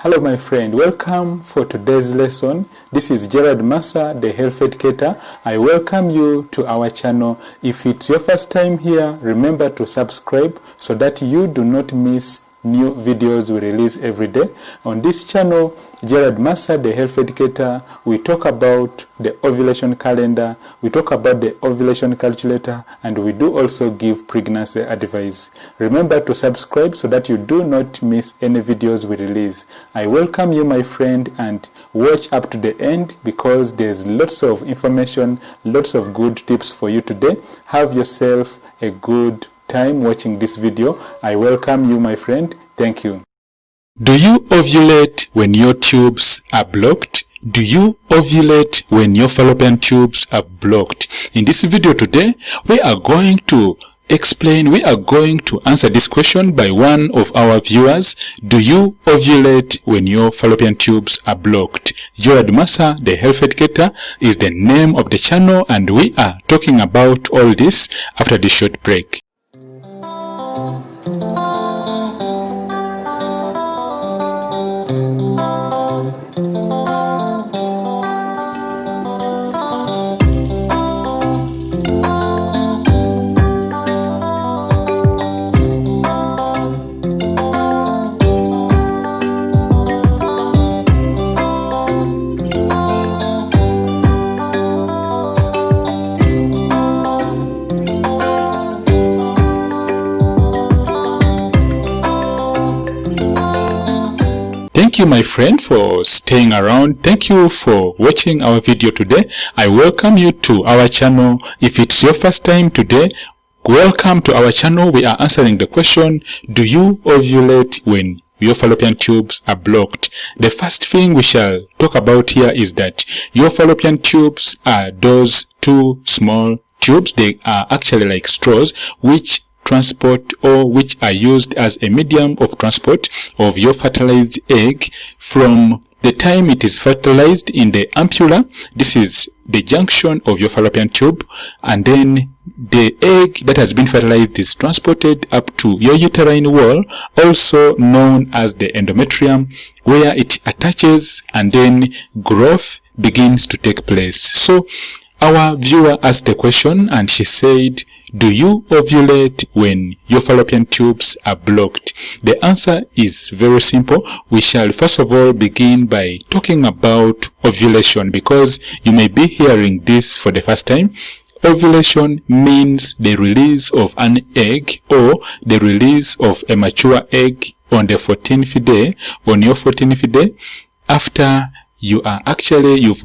Hello my friend, welcome for today's lesson. This is Gerald Massa, the health educator. I welcome you to our channel. If it's your first time here, remember to subscribe so that you do not miss new videos we release every day. On this channel, Gerald Massa, the health educator, we talk about the ovulation calendar, we talk about the ovulation calculator, and we do also give pregnancy advice. Remember to subscribe so that you do not miss any videos we release. I welcome you, my friend, and watch up to the end because there's lots of information, lots of good tips for you today. Have yourself a good time watching this video. I welcome you, my friend. Thank you. Do you ovulate when your tubes are blocked? Do you ovulate when your fallopian tubes are blocked? In this video today, we are going to answer this question by one of our viewers. Do you ovulate when your fallopian tubes are blocked? Gerald Massa, the health educator, is the name of the channel, and we are talking about all this after this short break. Thank you, my friend, for staying around. Thank you for watching our video today. I welcome you to our channel. If it's your first time today, welcome to our channel. We are answering the question, do you ovulate when your fallopian tubes are blocked? The first thing we shall talk about here is that your fallopian tubes are those two small tubes. They are actually like straws which transport or which are used as a medium of transport of your fertilized egg from the time it is fertilized in the ampulla. This is the junction of your fallopian tube, and then the egg that has been fertilized is transported up to your uterine wall, also known as the endometrium, where it attaches and then growth begins to take place. So our viewer asked the question and she said, do you ovulate when your fallopian tubes are blocked? The answer is very simple. We shall first of all begin by talking about ovulation, because you may be hearing this for the first time. Ovulation means the release of an egg or the release of a mature egg on the 14th day, on your 14th day, after you've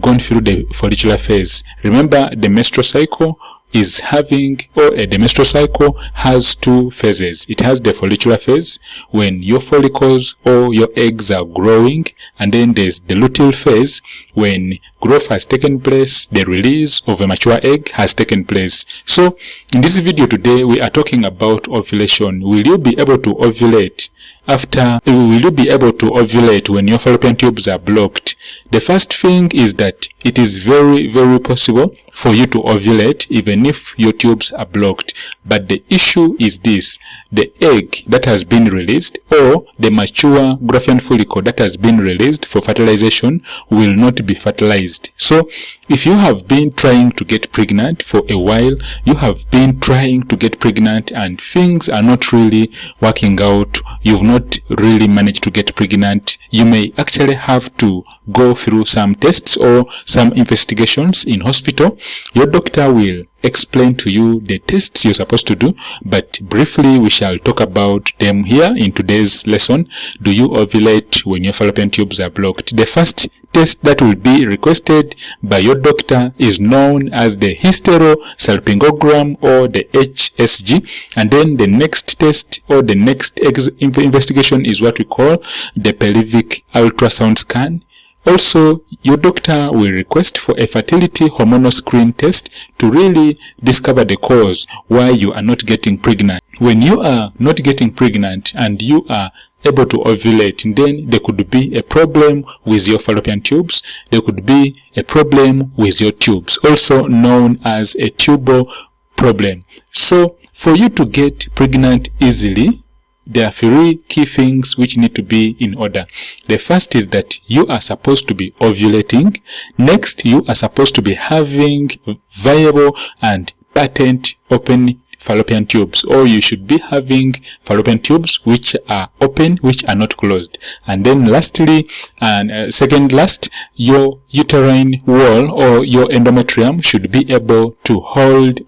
gone through the follicular phase. Remember, the menstrual cycle the menstrual cycle has two phases. It has the follicular phase when your follicles or your eggs are growing, and then there's the luteal phase when growth has taken place, the release of a mature egg has taken place. So in this video today, we are talking about ovulation. Will you be able to ovulate when your fallopian tubes are blocked? The first thing is that it is very, very possible for you to ovulate even if your tubes are blocked. But the issue is this: the egg that has been released or the mature Graafian follicle that has been released for fertilization will not be fertilized. So if you have been trying to get pregnant for a while, you have been trying to get pregnant and things are not really working out, you've not really managed to get pregnant, you may actually have to go through some tests or some investigations in hospital. Your doctor will explain to you the tests you're supposed to do, but briefly we shall talk about them here in today's lesson. Do you ovulate when your fallopian tubes are blocked? The first test that will be requested by your doctor is known as the hysterosalpingogram or the HSG, and then the next test or the next investigation is what we call the pelvic ultrasound scan. Also, your doctor will request for a fertility hormonal screen test to really discover the cause why you are not getting pregnant. When you are not getting pregnant and you are able to ovulate, then there could be a problem with your fallopian tubes. There could be a problem with your tubes, also known as a tubal problem. So for you to get pregnant easily, there are 3 key things which need to be in order. The first is that you are supposed to be ovulating. Next, you are supposed to be having viable and patent open fallopian tubes, or you should be having fallopian tubes which are open, which are not closed. And then lastly, and second last, your uterine wall or your endometrium should be able to hold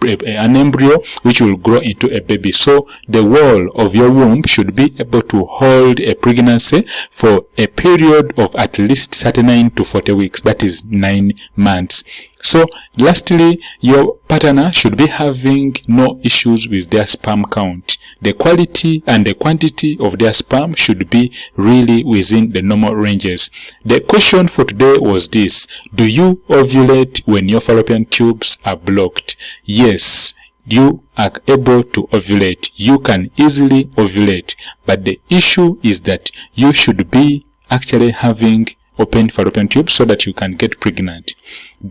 an embryo which will grow into a baby. So the wall of your womb should be able to hold a pregnancy for a period of at least 39 to 40 weeks, that is 9 months. So lastly, your partner should be having no issues with their sperm count. The quality and the quantity of their sperm should be really within the normal ranges. The question for today was this: do you ovulate when your fallopian tubes are blocked? Yes, you are able to ovulate. You can easily ovulate, but the issue is that you should be actually having open fallopian tubes so that you can get pregnant.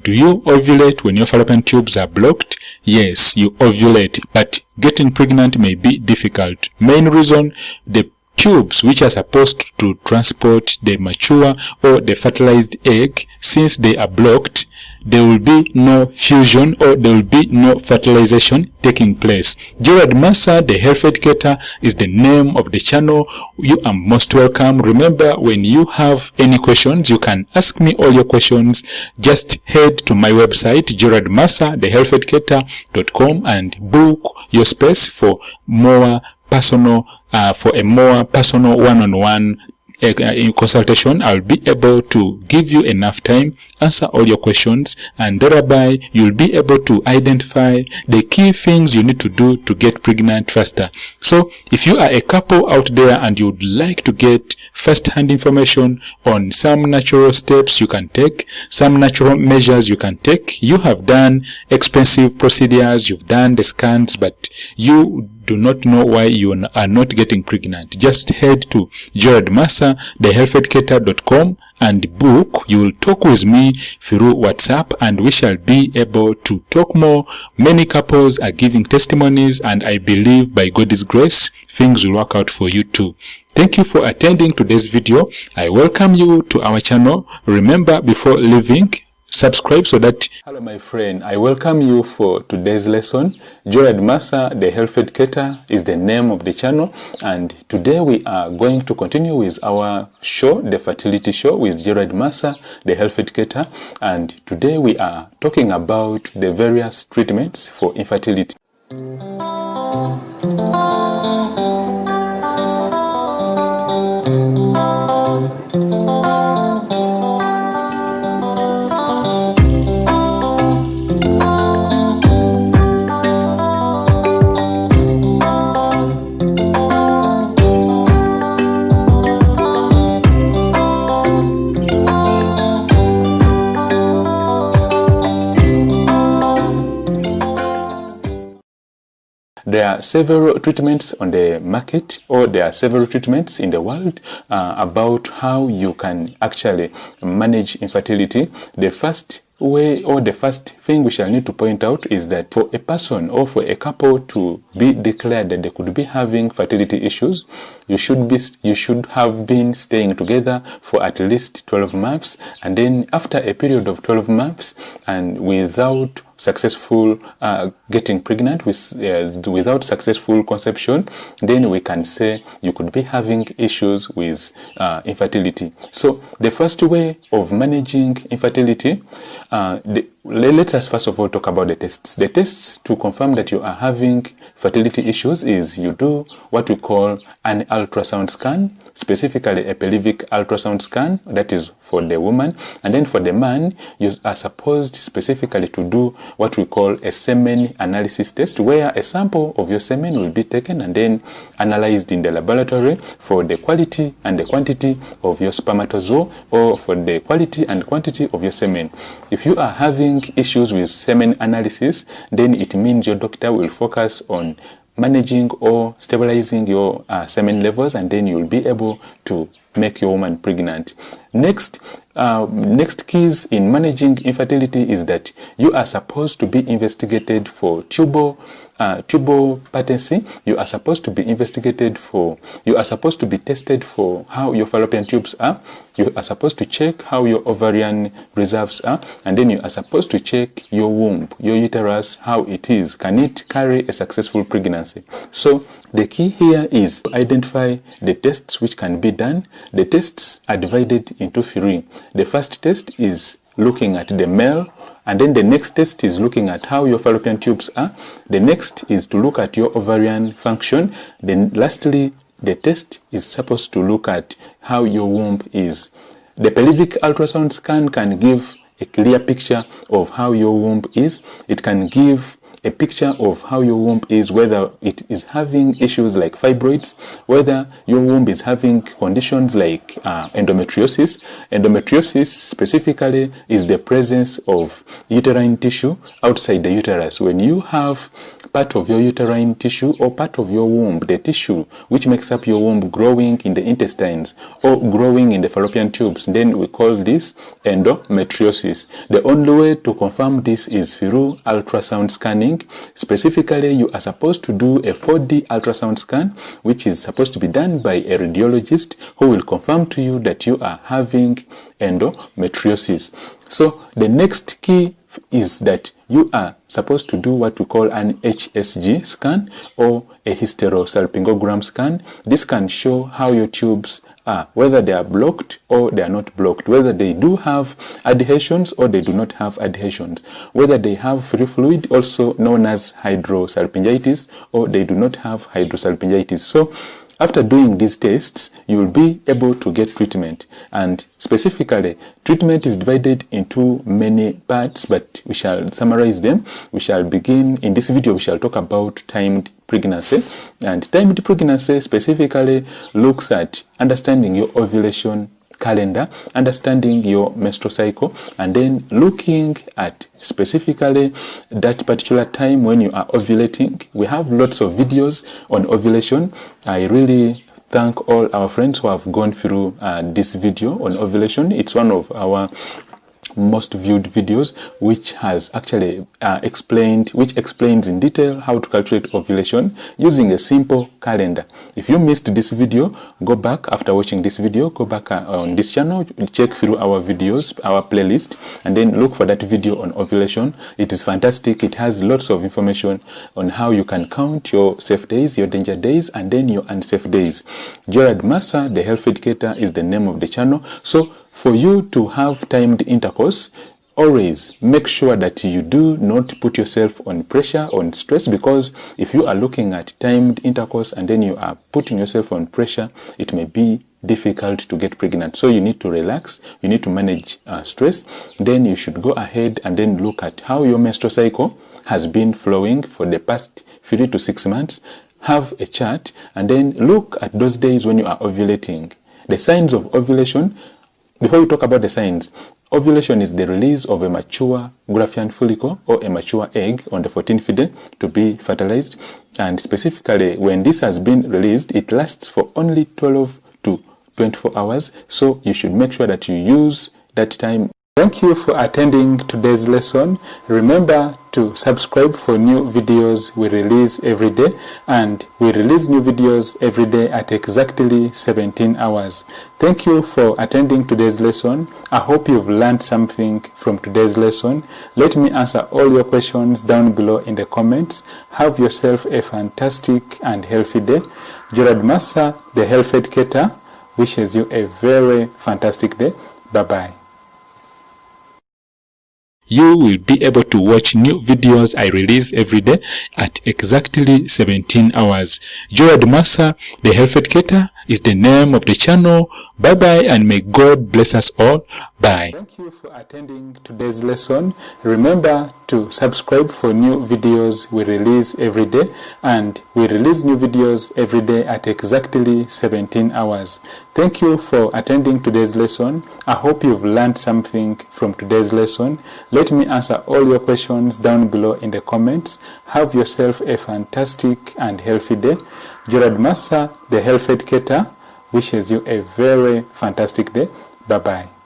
Do you ovulate when your fallopian tubes are blocked? Yes, you ovulate, but getting pregnant may be difficult. Main reason, the tubes which are supposed to transport the mature or the fertilized egg, since they are blocked, there will be no fusion or there will be no fertilization taking place. Gerard Massa, the health educator, is the name of the channel. You are most welcome. Remember, when you have any questions, you can ask me all your questions. Just head to my website, gerardmassa.com, and book your space for more personal, for a more personal one-on-one in consultation. I'll be able to give you enough time, answer all your questions, and thereby you'll be able to identify the key things you need to do to get pregnant faster. So if you are a couple out there and you'd like to get first-hand information on some natural steps you can take, some natural measures you can take, you have done expensive procedures, you've done the scans, but you do not know why you are not getting pregnant, just head to gerardmassa.thehealtheducator.com and book. You will talk with me through WhatsApp and we shall be able to talk more. Many couples are giving testimonies, and I believe by God's grace things will work out for you too. Thank you for attending today's video. I welcome you to our channel. Remember, before leaving, subscribe so that... Hello my friend, I welcome you for today's lesson. Gerard Massa, the health educator, is the name of the channel, and today we are going to continue with our show, the fertility show with Gerard Massa, the health educator, and today we are talking about the various treatments for infertility. There are several treatments on the market, or there are several treatments in the world about how you can actually manage infertility. The first way, or the first thing we shall need to point out, is that for a person or for a couple to be declared that they could be having fertility issues, you should have been staying together for at least 12 months, and then after a period of 12 months and without successful getting pregnant, without successful conception, then we can say you could be having issues with infertility. So the first way of managing infertility, let us first of all talk about the tests. The tests to confirm that you are having fertility issues is you do what we call an ultrasound scan, specifically a pelvic ultrasound scan, that is for the woman, and then for the man you are supposed specifically to do what we call a semen analysis test, where a sample of your semen will be taken and then analyzed in the laboratory for the quality and the quantity of your spermatozoa, or for the quality and quantity of your semen. If you are having issues with semen analysis, then it means your doctor will focus on managing or stabilizing your semen levels, and then you'll be able to make your woman pregnant. Next keys in managing infertility is that you are supposed to be investigated for tubal tubal patency, you are supposed to be investigated for, you are supposed to be tested for how your fallopian tubes are, you are supposed to check how your ovarian reserves are, and then you are supposed to check your womb, your uterus, how it is. Can it carry a successful pregnancy? So the key here is to identify the tests which can be done. The tests are divided into 3. The first test is looking at the male, and then the next test is looking at how your fallopian tubes are. The next is to look at your ovarian function. Then lastly, the test is supposed to look at how your womb is. The pelvic ultrasound scan can give a clear picture of how your womb is. It can give a picture of how your womb is, whether it is having issues like fibroids, whether your womb is having conditions like endometriosis. Endometriosis specifically is the presence of uterine tissue outside the uterus. When you have part of your uterine tissue or part of your womb, the tissue which makes up your womb, growing in the intestines or growing in the fallopian tubes, then we call this endometriosis. The only way to confirm this is through ultrasound scanning. Specifically, you are supposed to do a 4D ultrasound scan, which is supposed to be done by a radiologist who will confirm to you that you are having endometriosis. So the next key is that you are supposed to do what we call an HSG scan or a hysterosalpingogram scan. This can show how your tubes are, whether they are blocked or they are not blocked, whether they do have adhesions or they do not have adhesions, whether they have free fluid, also known as hydrosalpingitis, or they do not have hydrosalpingitis. So after doing these tests, you will be able to get treatment. And specifically, treatment is divided into many parts, but we shall summarize them. We shall begin, in this video, we shall talk about timed pregnancy. And timed pregnancy specifically looks at understanding your ovulation calendar, understanding your menstrual cycle, and then looking at specifically that particular time when you are ovulating. We have lots of videos on ovulation. I really thank all our friends who have gone through this video on ovulation. It's one of our most viewed videos, which has actually explains in detail how to calculate ovulation using a simple calendar. If you missed this video, go back after watching this video, go back on this channel, check through our videos, our playlist, and then look for that video on ovulation. It is fantastic. It has lots of information on how you can count your safe days, your danger days, and then your unsafe days. Gerard Massa, the health educator, is the name of the channel. So for you to have timed intercourse, always make sure that you do not put yourself on pressure, on stress, because if you are looking at timed intercourse and then you are putting yourself on pressure, it may be difficult to get pregnant. So you need to relax, you need to manage stress. Then you should go ahead and then look at how your menstrual cycle has been flowing for the past 3 to 6 months. Have a chart and then look at those days when you are ovulating. The signs of ovulation. Before we talk about the signs, ovulation is the release of a mature Graafian follicle or a mature egg on the 14th day to be fertilized. And specifically, when this has been released, it lasts for only 12 to 24 hours. So you should make sure that you use that time. Thank you for attending today's lesson. Remember to subscribe for new videos we release every day, and we release new videos every day at exactly 17 hours. Thank you for attending today's lesson. I hope you've learned something from today's lesson. Let me answer all your questions down below in the comments. Have yourself a fantastic and healthy day. Gerard Massa, the health educator, wishes you a very fantastic day. Bye-bye. You will be able to watch new videos I release every day at exactly 17 hours. Gerard Massa, the health educator, is the name of the channel. Bye bye, and may God bless us all. Bye. Thank you for attending today's lesson. Remember to subscribe for new videos we release every day, and we release new videos every day at exactly 17 hours. Thank you for attending today's lesson. I hope you've learned something from today's lesson. Let me answer all your questions down below in the comments. Have yourself a fantastic and healthy day. Gerard Massa, the health educator, wishes you a very fantastic day. Bye-bye.